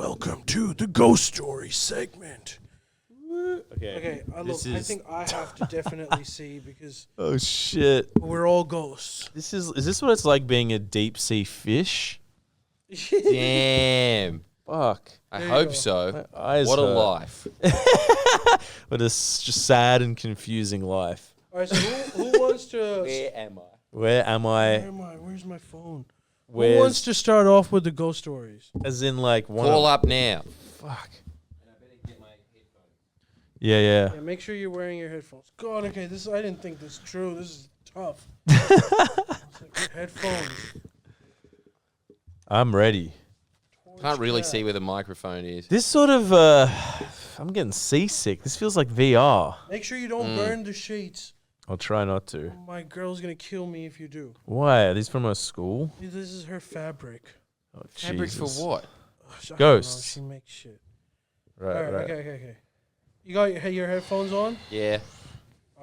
Welcome to the Ghost Story segment. Okay. Look, I think I have to definitely see because Oh shit! we're all ghosts. Is this what it's like being a deep sea fish? Damn. Fuck. I There you hope go. so. My eyes What a hurt. life. What a just sad and confusing life. All right, so who wants to? Where am I? Where am Where I? am I? Where's my phone? Who Where's wants to start off with the ghost stories? as in like one? Call of, up now. Fuck. Yeah. Yeah, make sure you're wearing your headphones. God, okay, I didn't think this through. This is tough. Headphones. I'm ready. Can't really Torch see where the microphone is. This sort of I'm getting seasick. This feels like VR. Make sure you don't burn the sheets. I'll try not to. My girl's gonna kill me if you do. Why? Are these from a school? This is her fabric. Oh, Fabric for Jesus. what? Ugh, I don't know, Ghosts. She makes shit. Right. All right, okay. You got your headphones on? Yeah.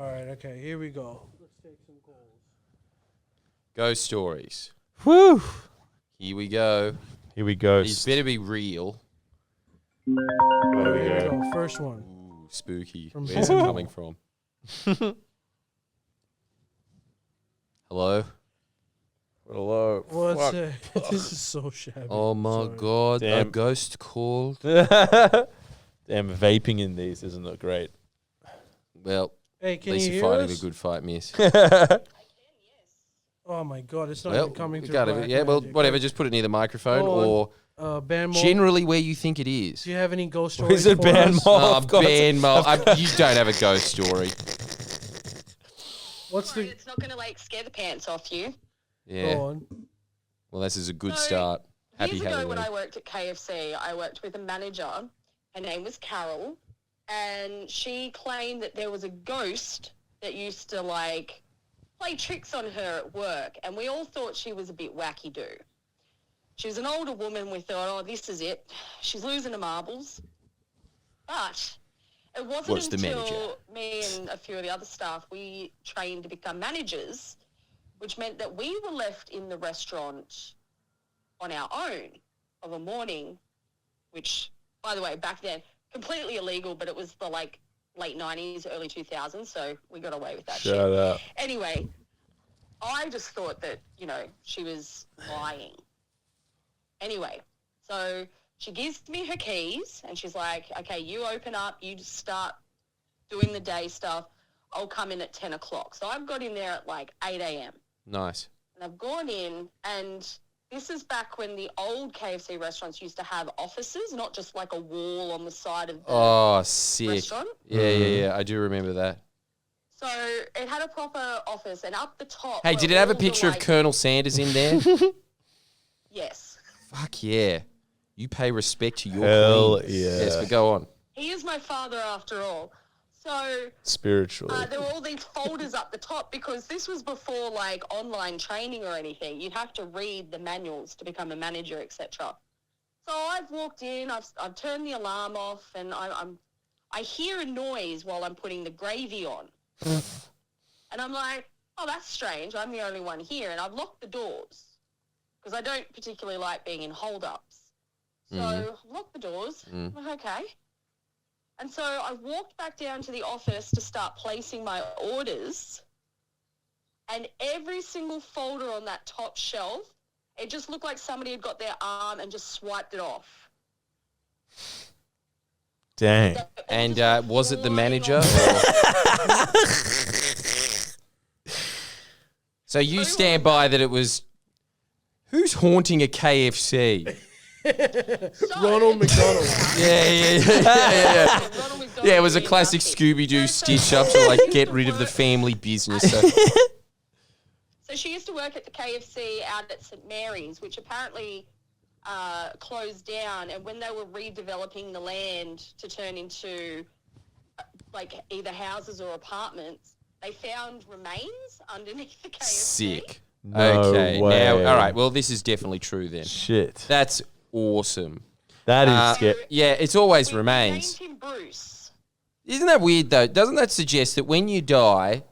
All right, okay, here we go. Let's take some calls. Ghost stories. Whew. Here we go. Here we go. These better be real. All right, here we go. First one. Ooh, spooky. From Where's it home. coming from? Hello? Hello. What's this is so shabby. Oh my Sorry. god, a Damn. ghost called. Damn, vaping in these isn't that great. Well, Hey, at can least you you're hear fighting us? a good fight, miss. Oh my god, it's not Well, even coming we through. got it. Black Yeah, well, Magic. whatever. Just put it near the microphone Hold on. or Band mode. generally where you think it is. Do you have any ghost stories Is it for band us? mode? Oh, of course. Ben Mo. You don't have a ghost story. What's Sorry, the? it's not going to scare the pants off you. Yeah. Go on. Well, this is a good So, start. Happy Years ago Halloween. when I worked at KFC, I worked with a manager. Her name was Carol, and she claimed that there was a ghost that used to play tricks on her at work, and we all thought she was a bit wacky-do. She was an older woman. We thought, oh, this is it. She's losing her marbles. But it wasn't What's the until manager? me and a few of the other staff, we trained to become managers, which meant that we were left in the restaurant on our own of a morning, which, by the way, back then, completely illegal, but it was the late 90s, early 2000s, so we got away with that shit. Shut up. Anyway, I just thought that, she was lying. Anyway, so she gives me her keys and she's like, okay, you open up, you just start doing the day stuff. I'll come in at 10 o'clock. So I've got in there at 8 a.m. Nice. And I've gone in, and this is back when the old KFC restaurants used to have offices, not just a wall on the side of the Oh, sick. restaurant. Yeah. I do remember that. So it had a proper office, and up the top... Hey, were did it have a all the, picture of Colonel Sanders in there? Yes. Fuck yeah. You pay respect to your Hell queen. yeah. Yes, but go on. He is my father after all. So Spiritually. there were all these folders up the top because this was before online training or anything. You'd have to read the manuals to become a manager, etc. So I've walked in, I've turned the alarm off, and I hear a noise while I'm putting the gravy on. And I'm like, oh, that's strange. I'm the only one here. And I've locked the doors because I don't particularly like being in hold-ups. So I've locked the doors. I'm like, okay. And so I walked back down to the office to start placing my orders, and every single folder on that top shelf, it just looked like somebody had got their arm and just swiped it off. Dang. They all And just went was it the flying manager? off. So you stand by that it was... Who's haunting a KFC? So- Ronald McDonald. Yeah. Ronald McDonald Yeah, it was a being classic nasty. Scooby-Doo So stitch up she to used get to rid of the work- family business. So. So she used to work at the KFC out at St. Mary's, which apparently closed down. And when they were redeveloping the land to turn into either houses or apartments, they found remains underneath the KFC. Sick. No Okay, way. now, all right, well, this is definitely true then. Shit. That's awesome. That is scary. Yeah, it's always We remains. named him Bruce. Isn't that weird, though? Doesn't that suggest that when you die,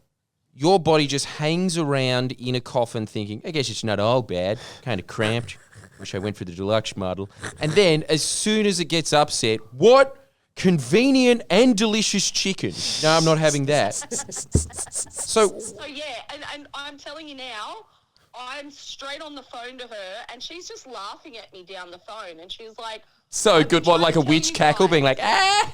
your body just hangs around in a coffin thinking, I guess it's not all bad, kind of cramped, which I went for the deluxe model. And then as soon as it gets upset, what convenient and delicious chicken. No, I'm not having that. So yeah, and I'm telling you now, I'm straight on the phone to her, and she's just laughing at me down the phone, and she's like, so good. What, like a witch cackle, being like, ah?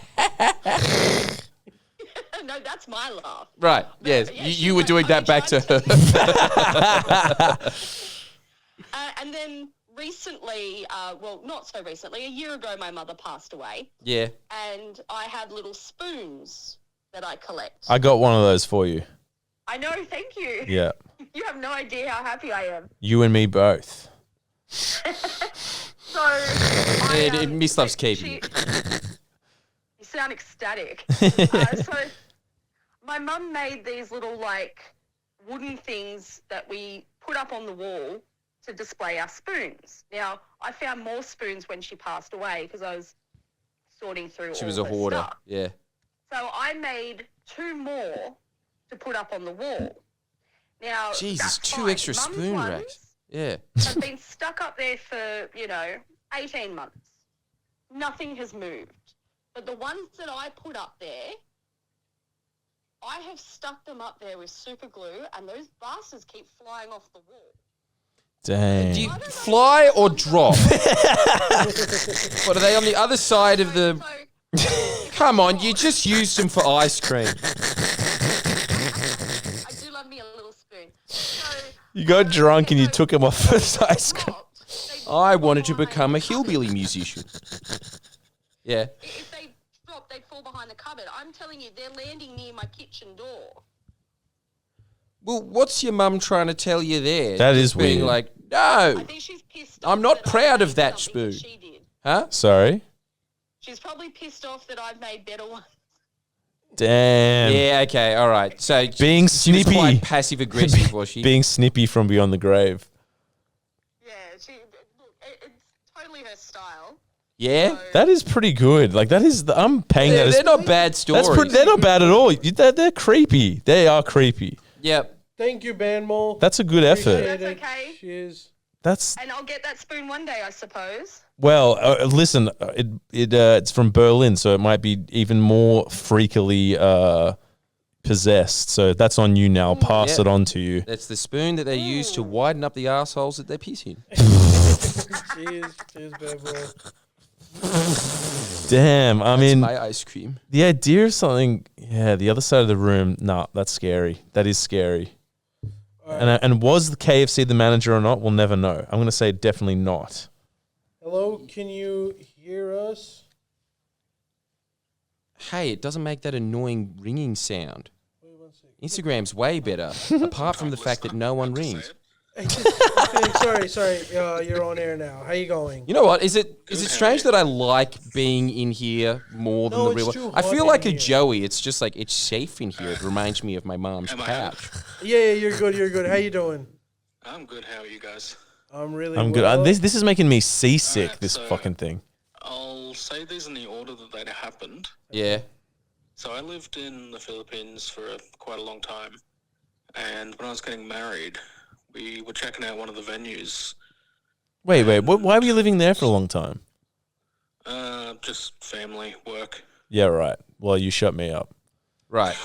No, that's my laugh. Right, yes. Yeah, you were doing that back to her. And then recently, well, not so recently, a year ago, my mother passed away. Yeah. And I have little spoons that I collect. I got one of those for you. I know, thank you. Yeah. You have no idea how happy I am. You and me both. So, Mislav's keeping. You sound ecstatic. So, my mum made these little, like, wooden things that we put up on the wall to display our spoons. Now, I found more spoons when she passed away because I was sorting through She all was a her hoarder. stuff. Yeah. So I made 2 more to put up on the wall. Now, Jesus, that's 2 fine. extra Mum's spoon ones racks. Yeah. have been stuck up there for, 18 months. Nothing has moved. But the ones that I put up there, I have stuck them up there with super glue, and those bastards keep flying off the wall. Dang. Do you fly or drop? What, are they on the other side of the... Come on, you just used them for ice cream. I do love me a little spoon. So, You got drunk and you took him off his ice cream. I wanted to become a hillbilly musician. Yeah. If they drop, they'd fall behind the cupboard. I'm telling you, they're landing near my kitchen door. Well, what's your mum trying to tell you there? That Just is being weird. like, no. I think she's pissed off. I'm not that I proud of made that something spoon. She did. Huh? Sorry? She's probably pissed off that I've made better ones. Damn. Yeah, okay, all right. So Being she was snippy. quite passive-aggressive, was she? Being snippy from beyond the grave. Yeah, it's totally her style. Yeah? That is pretty good. Like, that is... I'm paying that as... They're not bad stories. They're not bad at all. They're creepy. They are creepy. Yep. Thank you, Banmole. That's a good effort. Appreciate That's it. okay. Cheers. That's... And I'll get that spoon one day, I suppose. Well, listen, it's from Berlin, so it might be even more freakily possessed. So that's on you now. Pass Yeah. it on to you. That's the spoon that they use to widen up the assholes that they piss in. Cheers, Banmole. Damn, I mean, My ice cream. the idea of something, the other side of the room, nah, that's scary. That is scary. And was the KFC the manager or not? We'll never know. I'm going to say definitely not. Hello, can you hear us? Hey, it doesn't make that annoying ringing sound. Wait 1 second. Instagram's way better, apart from the fact that no one rings. Sorry. You're on air now. How you going? You know what? Is it strange that I like being in here more than No, the it's real too one? I hot feel in like a here. Joey. It's just like it's safe in here. It reminds me of my mom's couch. Yeah, you're good. How you doing? I'm good. How are you guys? I'm really I'm good. well. This is making me seasick, Alright, this so- fucking thing. I'll say these in the order that they happened. Yeah. So I lived in the Philippines for quite a long time, and when I was getting married, we were checking out one of the venues. Wait. Why were you living there for a long time? Just family, work. Yeah, right. Well, you shut me up. Right.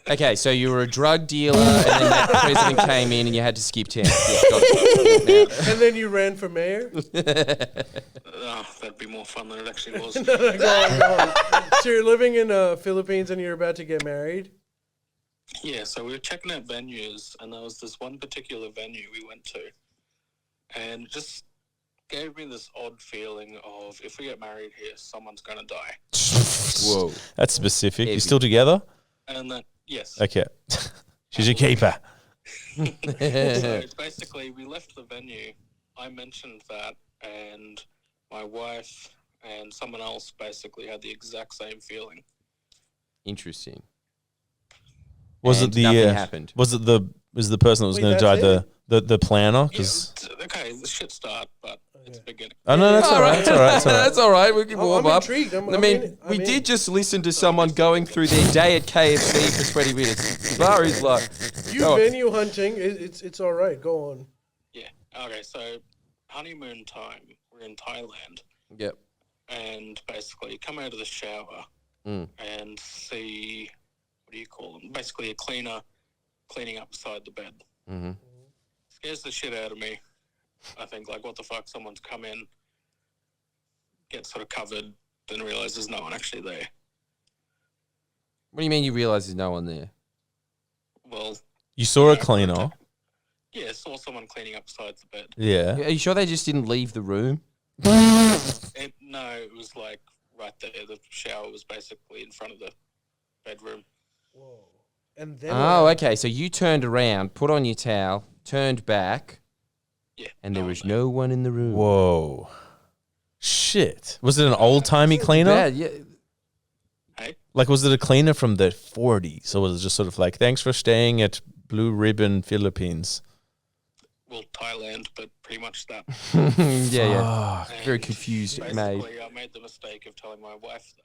Okay, so you were a drug dealer, and then that president came in, and you had to skip town. Yeah, got it. And then you ran for mayor? Oh, that'd be more fun than it actually was. Go on. So you're living in the Philippines and you're about to get married? Yeah, so we were checking out venues, and there was this one particular venue we went to, and it just gave me this odd feeling of, if we get married here, someone's going to die. Whoa. That's specific. Heavy. You still together? And that, yes. Okay. She's a keeper. So it's basically, we left the venue, I mentioned that, and my wife and someone else basically had the exact same feeling. Interesting. Was And it nothing the happened. was the person that was Wait, going to die that's the planner? 'Cause- Okay, the shit start, but it's beginning. Oh no, that's all right. That's all right. That's all right. That's all right. We can warm I'm up. intrigued. I mean, we did just listen to someone going through their day at KFC for 20 minutes. Barry's like, You go on. venue hunting, it's all right. Go on. Yeah. Okay, so honeymoon time. We're in Thailand. Yep. And basically come out of the shower and see, what do you call them? Basically a cleaner cleaning up beside the bed. Mm-hmm. Scares the shit out of me. I think, like, what the fuck? Someone's come in, get sort of covered, then realise there's no one actually there. What do you mean you realise there's no one there? Well, You saw a cleaner. yeah, saw someone cleaning up beside the bed. Yeah. Are you sure they just didn't leave the room? No, it was like right there. The shower was basically in front of the bedroom. Whoa. And then Oh, okay. So you turned around, put on your towel, turned back, Yeah. and there one was there. no one in the room. Whoa. Shit. Was it an old-timey cleaner? Bad, yeah. Hey? Like, was it a cleaner from the 40s? Or was it just sort of like, thanks for staying at Blue Ribbon, Philippines? Well, Thailand, but pretty much that. yeah. Fuck. Very And confused, basically, mate. I made the mistake of telling my wife that.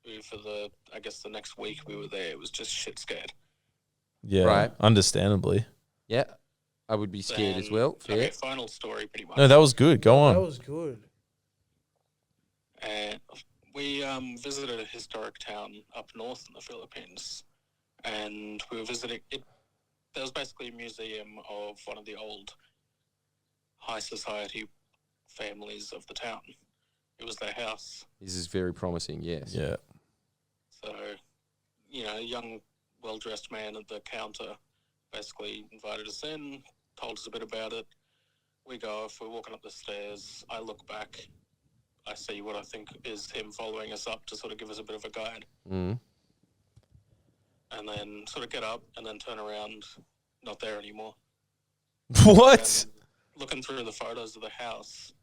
Who, for the, I guess the next week we were there, was just shit scared. Yeah. Right. Understandably. Yeah. I would be scared as Then- well. Fair. Okay, final story, pretty much. No, that was good. Go that on. was good. And we visited a historic town up north in the Philippines, and we were visiting it. There was basically a museum of one of the old high society families of the town. It was their house. This is very promising, yes. Yeah. So, a young, well-dressed man at the counter basically invited us in, told us a bit about it. We go off, we're walking up the stairs. I look back. I see what I think is him following us up to sort of give us a bit of a guide. Mm. And then sort of get up and then turn around, not there anymore. What? And looking through the photos of the house,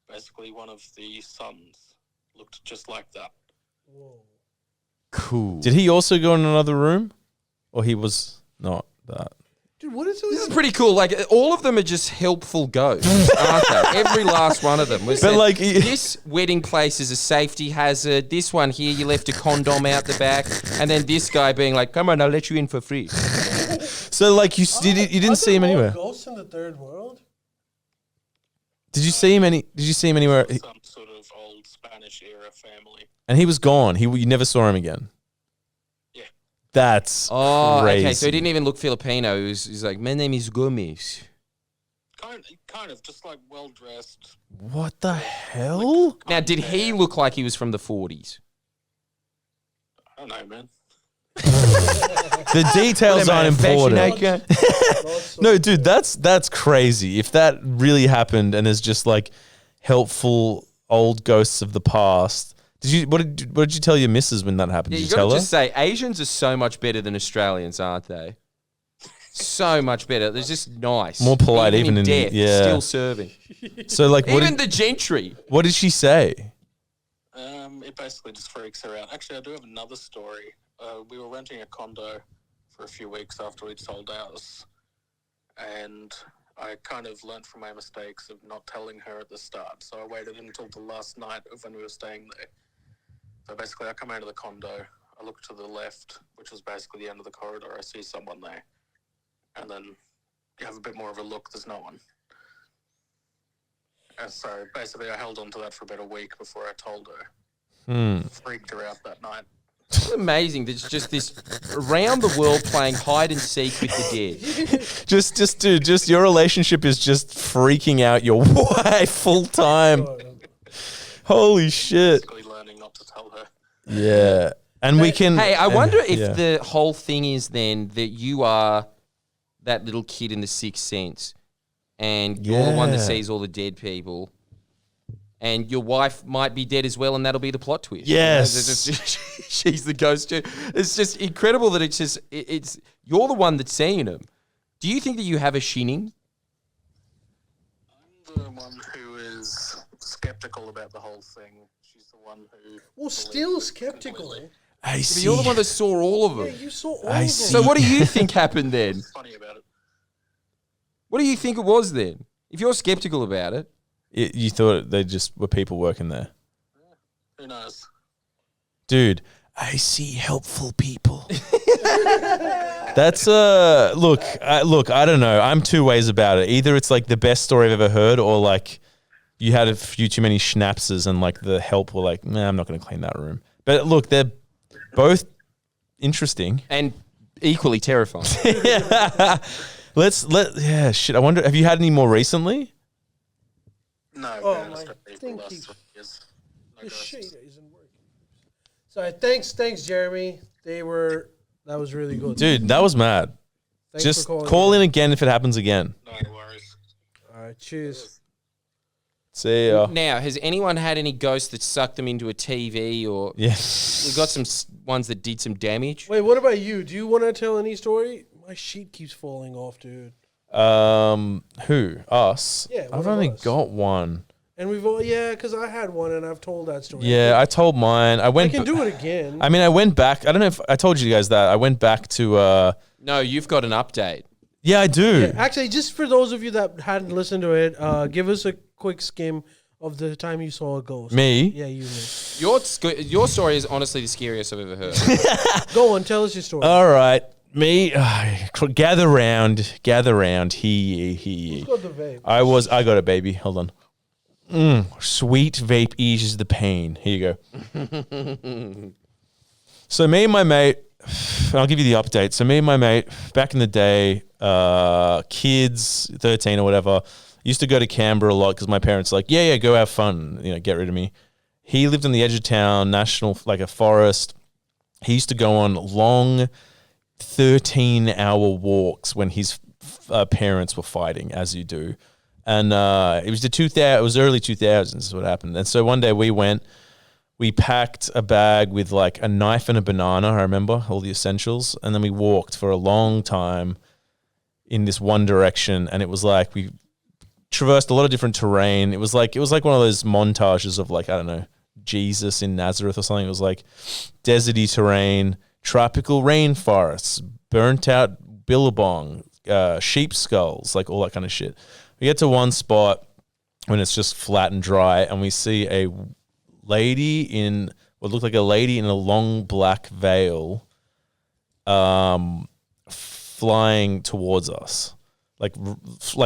basically one of the sons looked just like that. Whoa. Cool. Did he also go in another room? Or he was not that? Dude, what is This is pretty cool. Like, all of them are just helpful ghosts, aren't they? Every last one of them. Was But said, like- this wedding place is a safety hazard. This one here, you left a condom out the back. And then this guy being like, come on, I'll let you in for free. So, like, you didn't see him anywhere? Ghosts in the third world? Did you see him anywhere? Some sort of old Spanish era family. And he was gone. You never saw him again. Yeah. That's Oh, crazy. okay. So he didn't even look Filipino. He's like, my name is Gomez. Kind of just like well dressed. What the hell? Now, did he look like he was from the 40s? I don't know, man. The details aren't important. No, dude, that's crazy. If that really happened and is just like helpful old ghosts of the past. What did you tell your missus when that happened? Yeah, Did you you tell gotta her? just say, Asians are so much better than Australians, aren't they? So much better. They're just nice. More polite, even in- death, yeah. still serving. So like Even the gentry. what did she say? It basically just freaks her out. Actually, I do have another story. We were renting a condo for a few weeks after we'd sold ours, and I kind of learnt from my mistakes of not telling her at the start. So I waited until the last night of when we were staying there. So basically, I come out of the condo, I look to the left, which was basically the end of the corridor. I see someone there, and then you have a bit more of a look. There's no one. And so basically, I held on to that for about a week before I told her. Freaked her out that night. It's amazing. There's just this around the world playing hide and seek with the dead. Dude, your relationship is just freaking out your wife full time. Holy shit. Basically learning not to tell her. Yeah. And we can. Hey, I wonder if yeah. the whole thing is then that you are that little kid in the Sixth Sense, and you're the one that Yeah. sees all the dead people, and your wife might be dead as well, and that'll be the plot twist. Yes. You know, she's the ghost too. It's just incredible that it's you're the one that's seeing them. Do you think that you have a shinning? I'm the one who is skeptical about the whole thing. She's the one who. Well, still skeptical. I But see. you're the one that saw all of Yeah, them. you saw all I of them. see. So what do you think happened then? What's funny about it? What do you think it was then? If you're skeptical about it, You thought they just were people working there. Who knows? Dude, I see helpful people. That's look. I don't know. I'm two ways about it. Either it's like the best story I've ever heard, or like you had a few too many schnapses and like the help were like, nah, I'm not going to clean that room. But look, they're both interesting And equally terrifying. yeah. Yeah, shit. I wonder, have you had any more recently? No, Oh, man, my it's been thing the last keeps- 20 years. No The ghosts. shader isn't working. Sorry, thanks, Jeremy. That was really good. Dude, that was mad. Thanks Just for calling call in again if it happens again. No worries. All right, cheers. See ya. Now, has anyone had any ghosts that sucked them into a TV, or Yeah. we got some ones that did some damage? Wait, what about you? Do you want to tell any story? My sheet keeps falling off, dude. Who? Us? Yeah, one I've of only us. got one. And we've all, yeah, because I had one and I've told that story. Yeah, I told mine. I can do it again. I mean, I went back. I don't know if I told you guys that. I went back to, No, you've got an update. yeah, I do. Yeah, actually, just for those of you that hadn't listened to it, give us a quick skim of the time you saw a ghost. Me? Yeah, you. Your story is honestly the scariest I've ever heard. Go on, tell us your story. All right. Me, gather round, he. Who's got the vape? I got it, baby. Hold on. Sweet vape eases the pain. Here you go. So me and my mate, I'll give you the update. So me and my mate, back in the day, kids, 13 or whatever, used to go to Canberra a lot because my parents were like, yeah, go have fun, get rid of me. He lived on the edge of town, national, like a forest. He used to go on long 13-hour walks when his parents were fighting, as you do. And it was early 2000s is what happened. And so one day we packed a bag with like a knife and a banana, I remember, all the essentials. And then we walked for a long time in this one direction. And it was like we traversed a lot of different terrain. It was like one of those montages of like, I don't know, Jesus in Nazareth or something. It was like deserty terrain, tropical rainforests, burnt out billabong, sheep skulls, like all that kind of shit. We get to one spot when it's just flat and dry, and we see a lady in what looked like a lady in a long black veil, flying towards us, like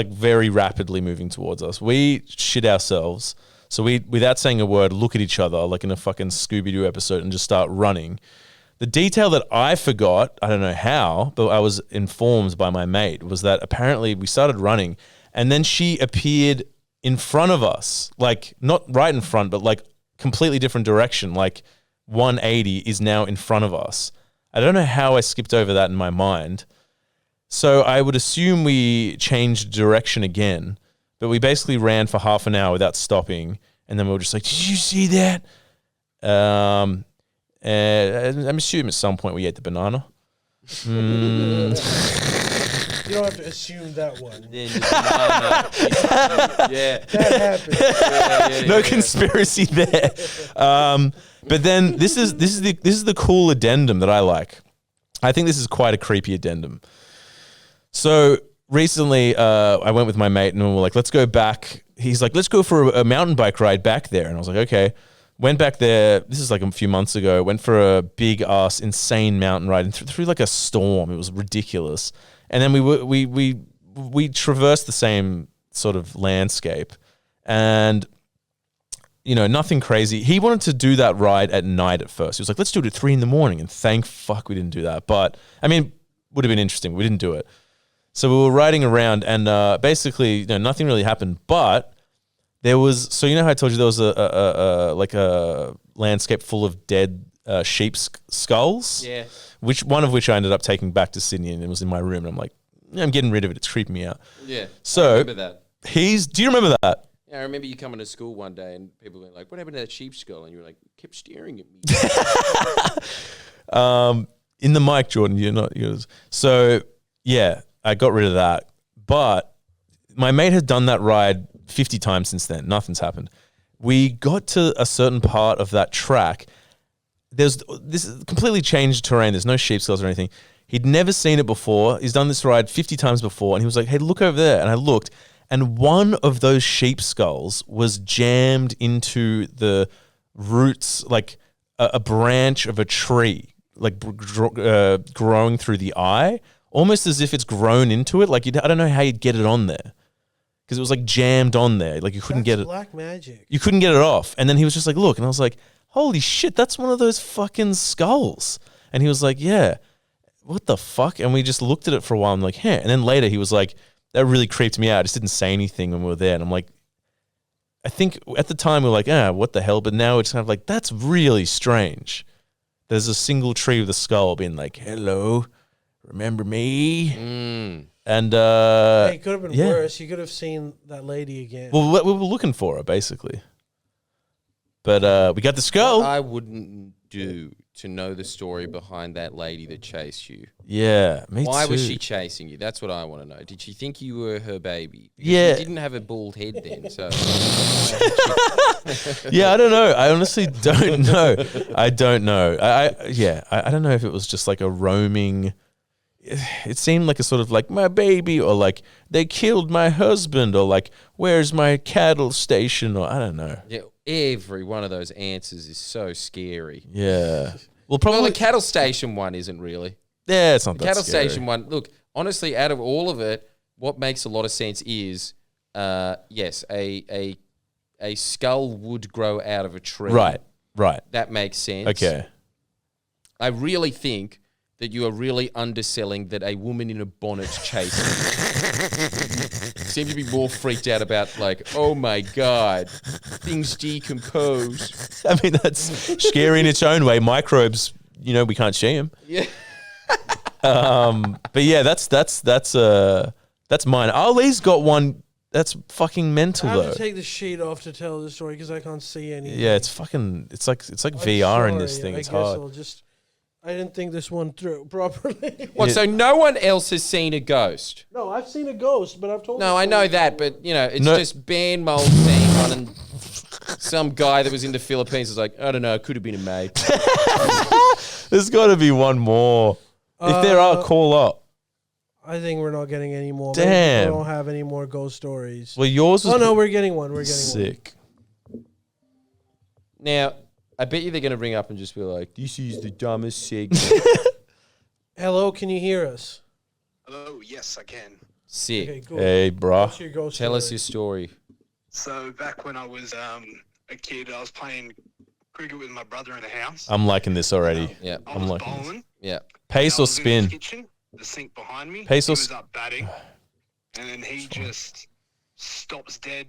very rapidly moving towards us. We shit ourselves. So we, without saying a word, look at each other like in a fucking Scooby-Doo episode and just start running. The detail that I forgot, I don't know how, but I was informed by my mate, was that apparently we started running and then she appeared in front of us, like not right in front, but like completely different direction, like 180 is now in front of us. I don't know how I skipped over that in my mind. So I would assume we changed direction again, but we basically ran for half an hour without stopping. And then we were just like, did you see that? And I'm assuming at some point we ate the banana. You don't have to assume that one. Yeah. That happened. No conspiracy there. But then this is the cool addendum that I like. I think this is quite a creepy addendum. So recently, I went with my mate and we were like, let's go back. He's like, let's go for a mountain bike ride back there. And I was like, okay. Went back there. This is like a few months ago. Went for a big ass insane mountain ride and through like a storm. It was ridiculous. And then we traversed the same sort of landscape, and nothing crazy. He wanted to do that ride at night at first. He was like, let's do it at 3 a.m. and thank fuck we didn't do that. But I mean, would have been interesting. We didn't do it. So we were riding around and basically nothing really happened. But there was, so how I told you there was a landscape full of dead sheep skulls. Yeah. One of which I ended up taking back to Sydney, and it was in my room. And I'm like, I'm getting rid of it. It's creeping me out. Yeah. So I remember that. do you remember that? Yeah, I remember you coming to school one day and people were like, what happened to that sheep skull? And you were like, kept staring at me. In the mic, Jordan, you're not yours. So yeah, I got rid of that. But my mate had done that ride 50 times since then. Nothing's happened. We got to a certain part of that track. This is completely changed terrain. There's no sheep skulls or anything. He'd never seen it before. He's done this ride 50 times before. And he was like, hey, look over there. And I looked, and one of those sheep skulls was jammed into the roots, like a branch of a tree. like growing through the eye, almost as if it's grown into it. Like I don't know how you'd get it on there because it was like jammed on there. Like you couldn't get it. Black magic. You couldn't get it off. And then he was just like, look, and I was like, holy shit, that's one of those fucking skulls. And he was like, yeah, what the fuck? And we just looked at it for a while. I'm like, huh. And then later he was like, that really creeped me out. I just didn't say anything when we were there. And I'm like, I think at the time we were like, what the hell? But now it's kind of like, that's really strange. There's a single tree with a skull being like, hello, remember me? And Hey, it could have been worse. You could have seen that lady again. Well, we were looking for her, basically. But we got the skull. What I wouldn't do to know the story behind that lady that chased you. Yeah, me Why too. was she chasing you? That's what I want to know. Did she think you were her baby? Because Yeah. You didn't have a bald head then, so. Yeah, I don't know. I honestly don't know. I don't know. I don't know if it was just like a roaming. It seemed like a sort of like my baby, or like they killed my husband, or like where's my cattle station, or I don't know. Yeah, every one of those answers is so scary. Yeah. Well, probably Well, the cattle station one isn't really. Yeah, it's not The that cattle scary. station one, look, honestly, out of all of it, what makes a lot of sense is, yes, a skull would grow out of a tree. Right. That makes sense. Okay. I really think that you are really underselling that a woman in a bonnet's chasing. Seem to be more freaked out about like, oh my God, things decompose. I mean, that's scary in its own way. Microbes, we can't see them. Yeah. But yeah, that's mine. Ali's got one that's fucking mental I have though. to take the sheet off to tell the story because I can't see anything. Yeah, it's like I'm VR in this sorry. thing. I It's guess hard. I didn't think this one through properly. What, so no one else has seen a ghost? No, I've seen a ghost, but I've told. No, the I know story that, before. but, it's No. just band mold thing on and some guy that was in the Philippines was like, I don't know, it could have been a mate. There's got to be one more. If there are, call up. I think we're not getting any more. Damn. We don't have any more ghost stories. Well, yours was Oh no, we're getting one. We're getting sick. Now, I bet you they're going to ring up and just be like, this is the dumbest segment. one. Hello, can you hear us? Hello, yes, I can. Sick. Okay, cool. Hey, bruh. What's your ghost Tell us story? your story. So back when I was a kid, I was playing cricket with my brother in the house. I'm liking this already. Yeah. I I'm was liking this. bowling. Yeah. Pace I or was in the spin? kitchen, the sink behind me. Pace he or was up batting, and then he just stops dead,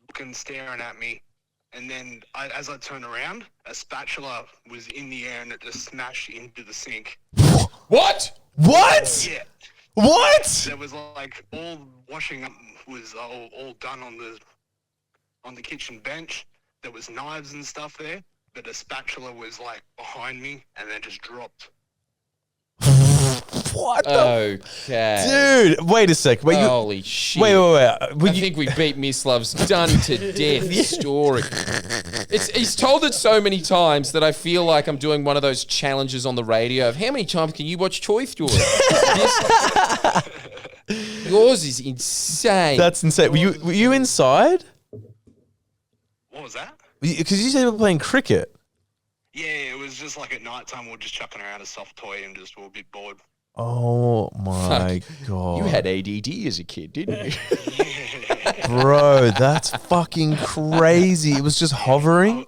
looking, staring at me. And then as I turn around, a spatula was in the air and it just smashed into the sink. What? What? Yeah. What? There was like all washing up was all done on the kitchen bench. There was knives and stuff there, but a spatula was like behind me and then just dropped. What the? Okay. Dude, wait a sec. Wait, Holy shit. wait. I think we beat Mislav's done to death story. He's told it so many times that I feel like I'm doing one of those challenges on the radio of how many times can you watch Toy Story? Yours is insane. That's insane. Were you inside? What was that? Because you said you were playing cricket. Yeah, it was just like at night time we were just chucking around a soft toy and just we were a bit bored. Oh my god. You had ADD as a kid, didn't you? Bro, that's fucking crazy. It was just hovering.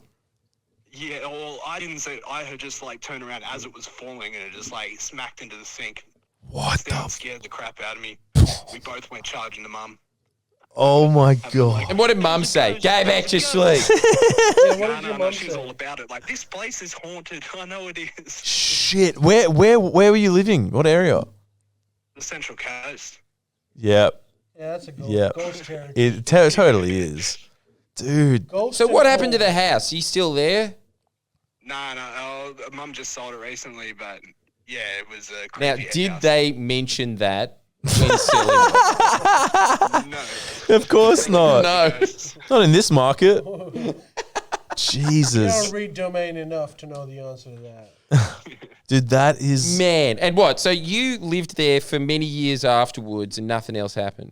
Yeah, well, I didn't say it. I had just like turned around as it was falling and it just like smacked into the sink. What That the? scared the crap out of me. We both went charging to mum. Oh my god. And what did Mum say? Go back to sleep. Yeah, what did your No, mum she's say? all about it. Like, this place is haunted. I know it is. Shit. Where were you living? What area? The Central Coast. Yep. Yeah, that's a ghost. Yeah. Ghost territory. It totally is. Dude. Ghost So what and happened to ghost. the house? You still there? No, mum just sold it recently, but yeah, it was a Now, creepy did house. they mention that when selling it? No. Of course not. No. Not in this market. You Jesus. don't read domain enough to know the answer to that. Dude, that is Man, and what? So you lived there for many years afterwards and nothing else happened?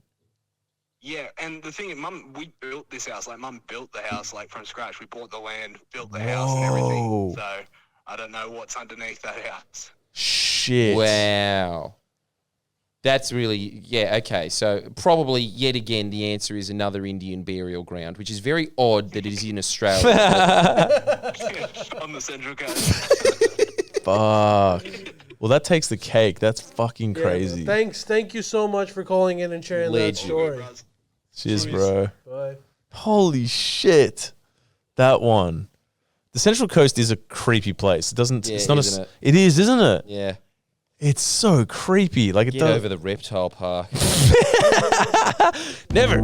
Yeah, and the thing is, mum, we built this house. Like, mum built the house like from scratch. We bought the land, built the house, and Whoa. everything. So I don't know what's underneath that house. Shit. Wow. That's really, okay. So probably yet again the answer is another Indian burial ground, which is very odd that it is in Australia. On the Central Coast. Fuck. Well, that takes the cake. That's fucking crazy. Thank you so much for calling in and sharing that Legend. story. Cheers, bro. Bye. Holy shit. That one. The Central Coast is a creepy place. It doesn't. Yeah, it's not isn't a. it? It is, isn't it? Yeah. It's so creepy. Like it Get does. over the reptile park. Never.